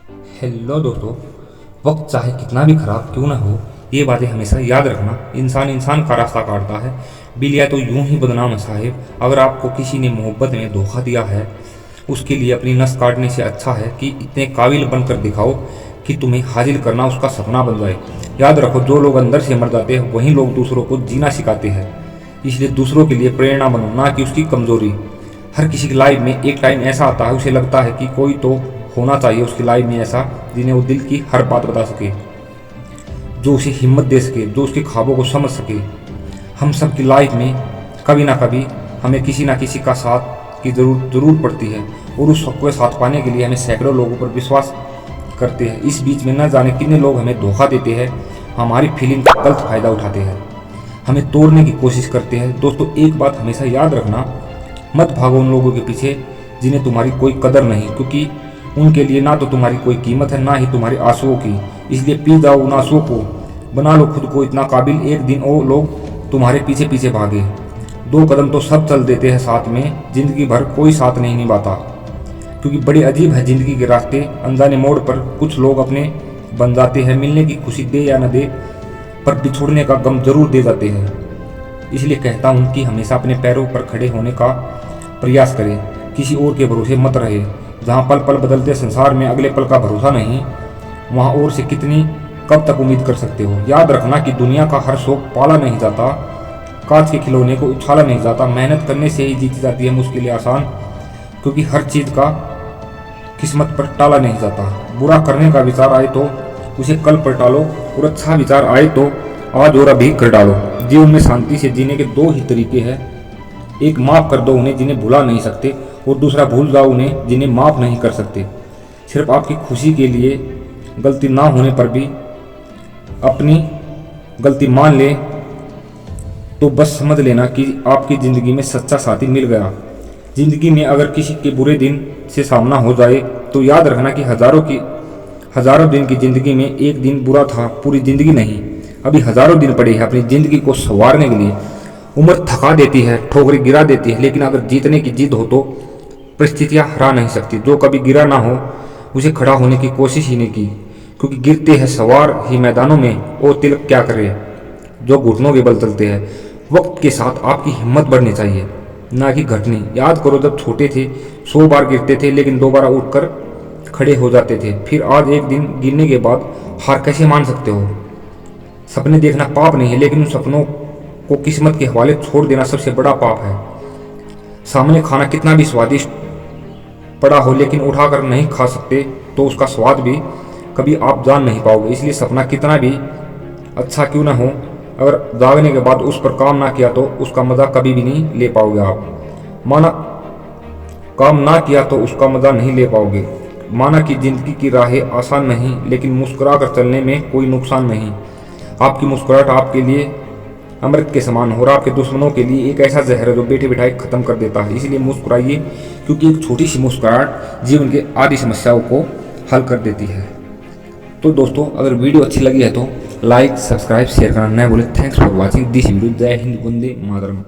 Hello दोस्तों। वक्त चाहे कितना भी खराब क्यों ना हो, ये बातें हमेशा याद रखना। इंसान इंसान का रास्ता काटता है, बिल या तो यूं ही बदनाम है साहिब। अगर आपको किसी ने मोहब्बत में धोखा दिया है, उसके लिए अपनी नस काटने से अच्छा है कि इतने काबिल बनकर दिखाओ कि तुम्हें हासिल करना उसका सपना बन जाए। याद रखो, जो लोग अंदर से मर जाते हैं वही लोग दूसरों को जीना सिखाते हैं। इसलिए दूसरों के लिए प्रेरणा बनो, ना कि उसकी कमजोरी। हर किसी की लाइफ में एक टाइम ऐसा आता है, उसे लगता है कि कोई तो होना चाहिए उसकी लाइफ में ऐसा, जिन्हें वो दिल की हर बात बता सके, जो उसे हिम्मत दे सके, जो उसके ख्वाबों को समझ सके। हम सब की लाइफ में कभी ना कभी हमें किसी ना किसी का साथ की जरूर पड़ती है, और उस सबको साथ पाने के लिए हमें सैकड़ों लोगों पर विश्वास करते हैं। इस बीच में न जाने कितने लोग हमें धोखा देते हैं, हमारी फीलिंग का गलत फायदा उठाते हैं, हमें तोड़ने की कोशिश करते हैं। दोस्तों, एक बात हमेशा याद रखना, मत भागो उन लोगों के पीछे जिन्हें तुम्हारी कोई कदर नहीं, क्योंकि उनके लिए ना तो तुम्हारी कोई कीमत है, ना ही तुम्हारे आंसुओं की। इसलिए पी जाओ उन आंसुओं को, बना लो खुद को इतना काबिल, एक दिन वो लोग तुम्हारे पीछे पीछे भागे। दो कदम तो सब चल देते हैं साथ में, जिंदगी भर कोई साथ नहीं निभाता। क्योंकि बड़े अजीब है जिंदगी के रास्ते, अनजाने मोड़ पर कुछ लोग अपने बन जाते हैं। मिलने की खुशी दे या न दे, पर बिछोड़ने का गम जरूर दे जाते हैं। इसलिए कहता हूँ कि हमेशा अपने पैरों पर खड़े होने का प्रयास करें, किसी और के भरोसे मत रहे। जहाँ पल पल बदलते संसार में अगले पल का भरोसा नहीं, वहाँ और से कितनी कब तक उम्मीद कर सकते हो। याद रखना कि दुनिया का हर शौक पाला नहीं जाता, कांच के खिलौने को उछाला नहीं जाता। मेहनत करने से ही जीती जाती है मुश्किलें आसान, क्योंकि हर चीज़ का किस्मत पर टाला नहीं जाता। बुरा करने का विचार आए तो उसे कल पर टालो, और अच्छा विचार आए तो आज और अभी कर डालो। जीवन में शांति से जीने के दो ही तरीके हैं, एक माफ़ कर दो उन्हें जिन्हें भुला नहीं सकते, और दूसरा भूल जाओ उन्हें जिन्हें माफ़ नहीं कर सकते। सिर्फ आपकी खुशी के लिए गलती ना होने पर भी अपनी गलती मान ले तो बस समझ लेना कि आपकी ज़िंदगी में सच्चा साथी मिल गया। ज़िंदगी में अगर किसी के बुरे दिन से सामना हो जाए तो याद रखना कि हज़ारों दिन की ज़िंदगी में एक दिन बुरा था, पूरी ज़िंदगी नहीं। अभी हज़ारों दिन पड़े हैं अपनी ज़िंदगी को संवारने के लिए। उम्र थका देती है, ठोकरें गिरा देती है, लेकिन अगर जीतने की जिद हो तो परिस्थितियाँ हरा नहीं सकती। जो कभी गिरा ना हो उसे खड़ा होने की कोशिश ही नहीं की, क्योंकि गिरते हैं सवार ही मैदानों में, और तिलक क्या करे जो घुटनों के बल चलते हैं। वक्त के साथ आपकी हिम्मत बढ़नी चाहिए, ना कि घटनी। याद करो, जब छोटे थे 100 बार गिरते थे, लेकिन दोबारा उठकर खड़े हो जाते थे। फिर आज एक दिन गिरने के बाद हार कैसे मान सकते हो। सपने देखना पाप नहीं है, लेकिन उन सपनों को किस्मत के हवाले छोड़ देना सबसे बड़ा पाप है। सामने खाना कितना भी स्वादिष्ट पड़ा हो, लेकिन उठाकर नहीं खा सकते तो उसका स्वाद भी कभी आप जान नहीं पाओगे। इसलिए सपना कितना भी अच्छा क्यों ना हो, अगर जागने के बाद उस पर काम ना किया तो उसका मज़ा कभी भी नहीं ले पाओगे आप। माना काम ना किया तो उसका मज़ा नहीं ले पाओगे। माना कि ज़िंदगी की राहें आसान नहीं, लेकिन मुस्कुरा कर चलने में कोई नुकसान नहीं। आपकी मुस्कुराहट आपके लिए अमृत के समान हो, और आपके दुश्मनों के लिए एक ऐसा जहर है जो बैठे बिठाए खत्म कर देता है। इसलिए मुस्कुराइए, क्योंकि एक छोटी सी मुस्कुराहट जीवन के आधी समस्याओं को हल कर देती है। तो दोस्तों, अगर वीडियो अच्छी लगी है तो लाइक, सब्सक्राइब, शेयर करना न भूलें। Thanks for watching this video. जय हिंद, वंदे मातरम।